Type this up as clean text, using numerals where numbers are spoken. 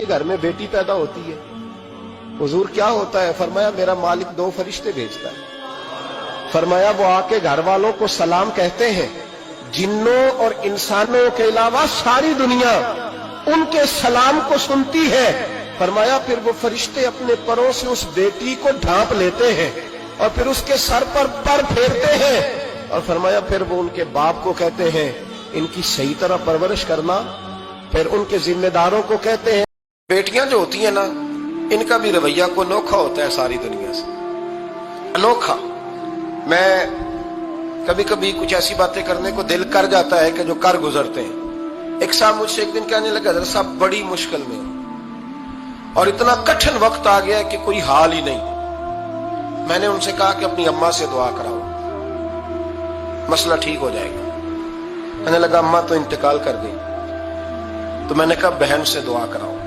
घर में बेटी पैदा होती है, हुजूर क्या होता है? फरमाया मेरा मालिक 2 फरिश्ते भेजता है। फरमाया वो आके घर वालों को सलाम कहते हैं, जिन्नों और इंसानों के अलावा सारी दुनिया उनके सलाम को सुनती है। फरमाया फिर वो फरिश्ते अपने परों से उस बेटी को ढांप लेते हैं और फिर उसके सर पर फेरते हैं और फरमाया फिर वो उनके बाप को कहते हैं इनकी सही तरह परवरिश करना। फिर उनके जिम्मेदारों को कहते हैं, बेटियां जो होती हैं ना, इनका भी रवैया को अनोखा होता है सारी दुनिया से, अनोखा। मैं कभी कभी कुछ ऐसी बातें करने को दिल कर जाता है कि जो कर गुजरते हैं। एक साहब मुझसे एक दिन कहने लगा, हज़रत साहब बड़ी मुश्किल में हूं और इतना कठिन वक्त आ गया है कि कोई हाल ही नहीं। मैंने उनसे कहा कि अपनी अम्मा से दुआ कराओ, मसला ठीक हो जाएगा। मैंने लगा अम्मा तो इंतकाल कर गई, तो मैंने कहा बहन से दुआ कराओ।